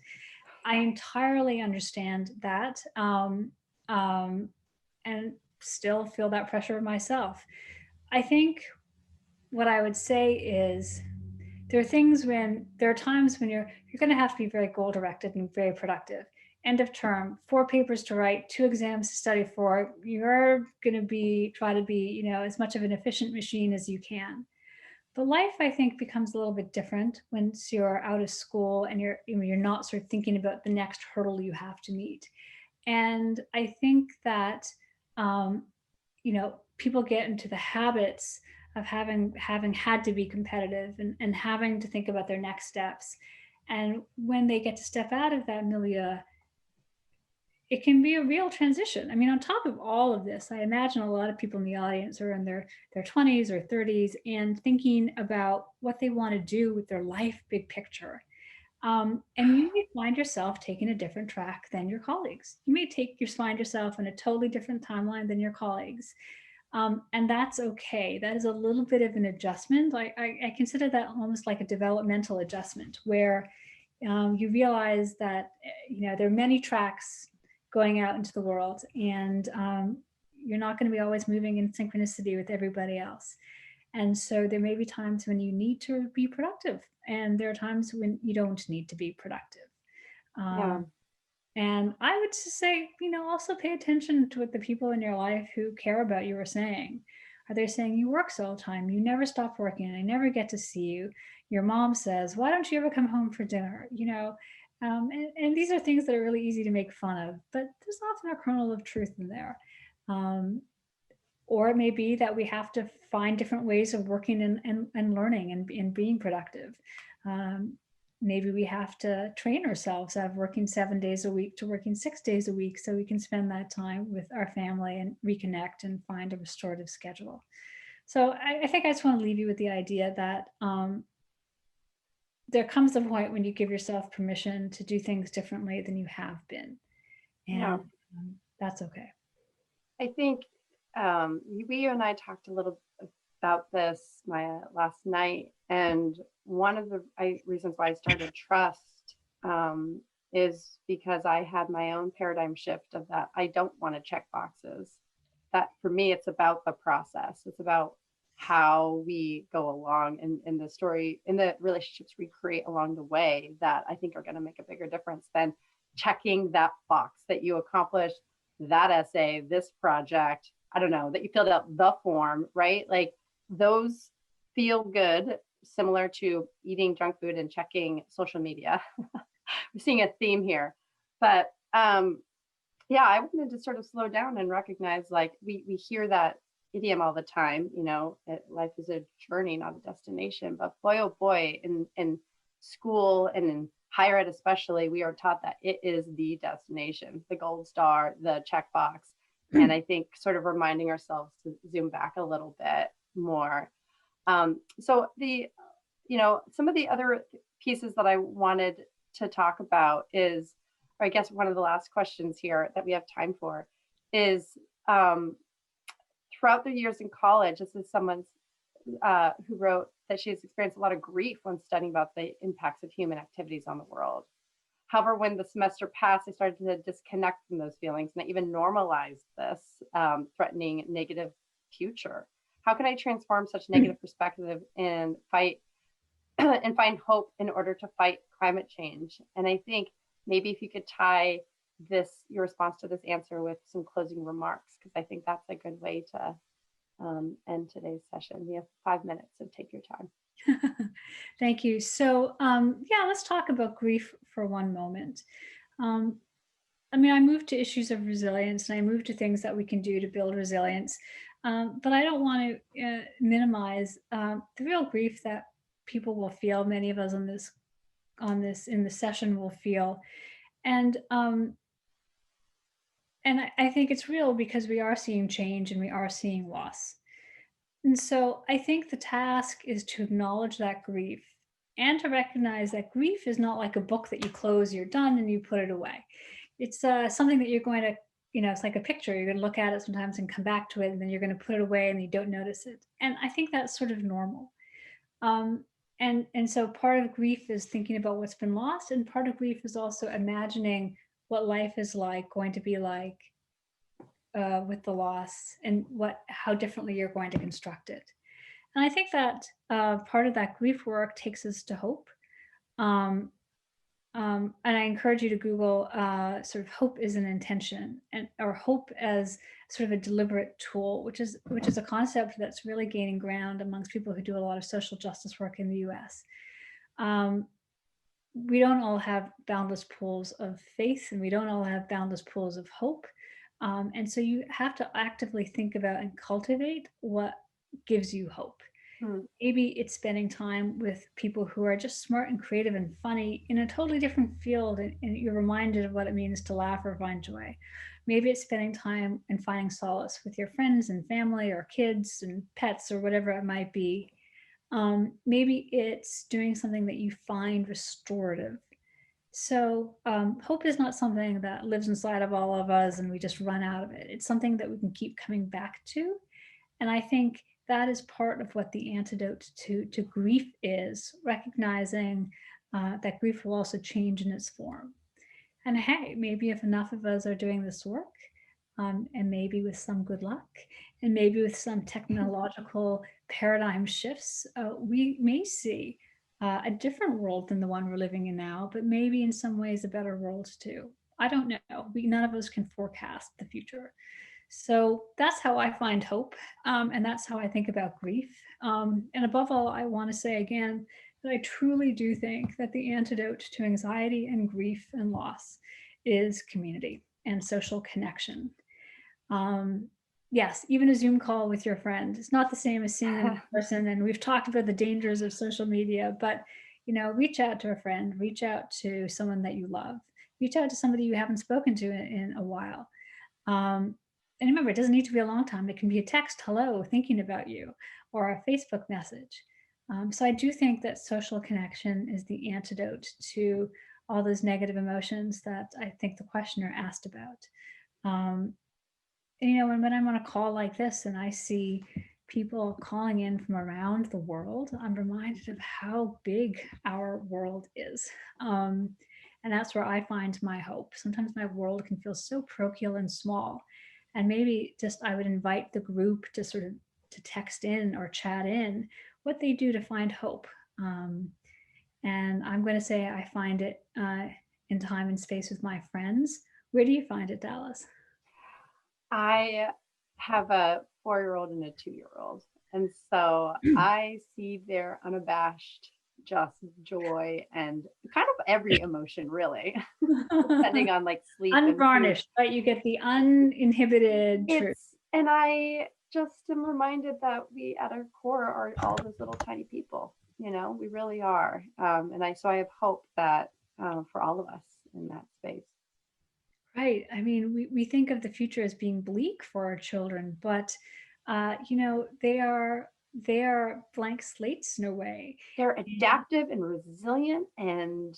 I entirely understand that, and still feel that pressure myself. I think what I would say is there are times when you're going to have to be very goal directed and very productive. End of term, 4 papers to write, 2 exams to study for. You're going to be try to be, as much of an efficient machine as you can. But life, I think, becomes a little bit different once you're out of school and you're not sort of thinking about the next hurdle you have to meet. And I think that um, people get into the habits of having had to be competitive and having to think about their next steps. And when they get to step out of that milieu, it can be a real transition. I mean, on top of all of this, I imagine a lot of people in the audience are in their 20s or 30s and thinking about what they want to do with their life big picture. And you may find yourself taking a different track than your colleagues. Find yourself in a totally different timeline than your colleagues. And that's okay. That is a little bit of an adjustment. I consider that almost like a developmental adjustment where you realize that there are many tracks going out into the world, and you're not going to be always moving in synchronicity with everybody else. And so there may be times when you need to be productive, and there are times when you don't need to be productive. Yeah, Um, and I would just say, also pay attention to what the people in your life who care about you are saying. Are they saying you work all the time? You never stop working. I never get to see you. Your mom says, why don't you ever come home for dinner? And these are things that are really easy to make fun of, but there's often a kernel of truth in there. Um, or it may be that we have to find different ways of working and learning and being productive. Um, Maybe we have to train ourselves out of working 7 days a week to working 6 days a week so we can spend that time with our family and reconnect and find a restorative schedule. So I think I just want to leave you with the idea that there comes a point when you give yourself permission to do things differently than you have been. yeah. And that's okay. I think you and I talked a little about this my last night, and one of the reasons why I started Trust is because I had my own paradigm shift of that I don't want to check boxes. That for me, it's about the process. It's about how we go along in the story, in the relationships we create along the way that I think are going to make a bigger difference than checking that box that you accomplished that essay, this project, I don't know, that you filled out the form, right? Like those feel good, similar to eating junk food and checking social media. We're seeing a theme here. But yeah, I wanted to sort of slow down and recognize like we hear that idiom all the time, life is a journey, not a destination. But boy, oh boy, in school and in higher ed especially, we are taught that it is the destination, the gold star, the checkbox. And I think sort of reminding ourselves to zoom back a little bit more. So some of the other pieces that I wanted to talk about is, or I guess one of the last questions here that we have time for is throughout the years in college, this is someone who wrote that she has experienced a lot of grief when studying about the impacts of human activities on the world. However, when the semester passed, I started to disconnect from those feelings and I even normalized this threatening negative future. How can I transform such negative perspective and fight and find hope in order to fight climate change? And I think maybe if you could tie your response to this answer with some closing remarks, because I think that's a good way to end today's session. We have 5 minutes, so take your time. Thank you. So, yeah, let's talk about grief for one moment. Um, I mean, I moved to issues of resilience and I moved to things that we can do to build resilience. But I don't want to minimize the real grief that people will feel. Many of us on this in the session will feel, and I think it's real because we are seeing change and we are seeing loss. And so I think the task is to acknowledge that grief and to recognize that grief is not like a book that you close, you're done, and you put it away. It's something that you're going to, it's like a picture. You're going to look at it sometimes and come back to it, and then you're going to put it away and you don't notice it. And I think that's sort of normal. Um, and so part of grief is thinking about what's been lost, and part of grief is also imagining what life is like, going to be like with the loss, and how differently you're going to construct it. And I think that part of that grief work takes us to hope. Um, and I encourage you to Google sort of hope is an intention, and or hope as sort of a deliberate tool, which is a concept that's really gaining ground amongst people who do a lot of social justice work in the U.S. Um, we don't all have boundless pools of faith, and we don't all have boundless pools of hope. And so you have to actively think about and cultivate what gives you hope. Hmm. Maybe it's spending time with people who are just smart and creative and funny in a totally different field, and you're reminded of what it means to laugh or find joy. Maybe it's spending time and finding solace with your friends and family or kids and pets or whatever it might be. Maybe it's doing something that you find restorative. So, hope is not something that lives inside of all of us and we just run out of it. It's something that we can keep coming back to. And I think that is part of what the antidote to grief is, recognizing that grief will also change in its form. And hey, maybe if enough of us are doing this work, and maybe with some good luck, and maybe with some technological paradigm shifts, we may see a different world than the one we're living in now, but maybe in some ways a better world too. I don't know. None of us can forecast the future. So that's how I find hope. And that's how I think about grief. And above all, I want to say again that I truly do think that the antidote to anxiety and grief and loss is community and social connection. Um, yes, even a Zoom call with your friend. It's not the same as seeing them in person. And we've talked about the dangers of social media, but reach out to a friend, reach out to someone that you love, reach out to somebody you haven't spoken to in a while. Um, and remember, it doesn't need to be a long time. It can be a text, hello, thinking about you, or a Facebook message. So I do think that social connection is the antidote to all those negative emotions that I think the questioner asked about. Um, and when I'm on a call like this and I see people calling in from around the world, I'm reminded of how big our world is. And that's where I find my hope. Sometimes my world can feel so parochial and small. And maybe just I would invite the group to sort of to text in or chat in what they do to find hope. And I'm going to say I find it in time and space with my friends. Where do you find it, Dallas? I have a 4-year-old and a 2-year-old. And so I see their unabashed just joy and kind of every emotion, really, depending on like sleep and food. Unvarnished, right? You get the uninhibited truth. And I just am reminded that we at our core are all those little tiny people, we really are. So I have hope that for all of us in that space. Right. I mean, we think of the future as being bleak for our children, but they are blank slates in a way. They're adaptive and resilient, and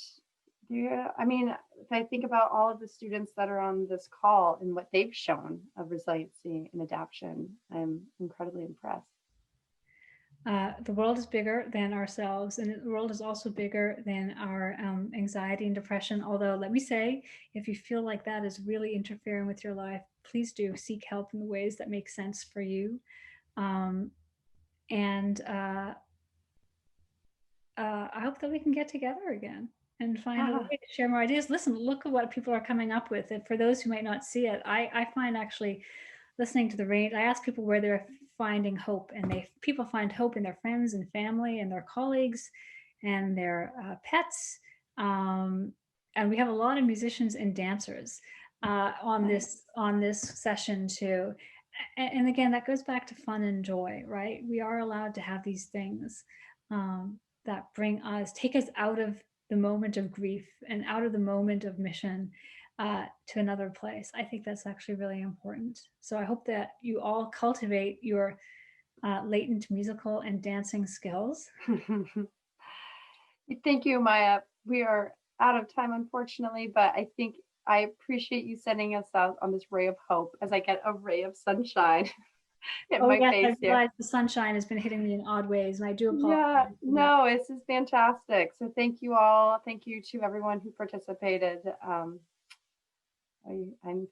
I mean, if I think about all of the students that are on this call and what they've shown of resiliency and adaptation, I'm incredibly impressed. The world is bigger than ourselves, and the world is also bigger than our anxiety and depression. Although, let me say, if you feel like that is really interfering with your life, please do seek help in the ways that make sense for you. Um, and I hope that we can get together again and find a way to share more ideas. Listen, look at what people are coming up with. And for those who might not see it, I find actually listening to the range, I ask people where they're finding hope, and people find hope in their friends and family and their colleagues and their pets. and we have a lot of musicians and dancers on Nice. this session too. And again, that goes back to fun and joy, right? We are allowed to have these things that take us out of the moment of grief and out of the moment of mission to another place. I think that's actually really important. So I hope that you all cultivate your latent musical and dancing skills. Thank you, Maya. We are out of time, unfortunately, but I think I appreciate you sending us out on this ray of hope as I get a ray of sunshine in Oh my yes, I face here. realize the sunshine has been hitting me in odd ways, and I do apologize Yeah, for that. no, this is fantastic. So thank you all. Thank you to everyone who participated. I'm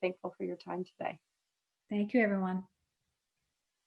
thankful for your time today. Thank you, everyone.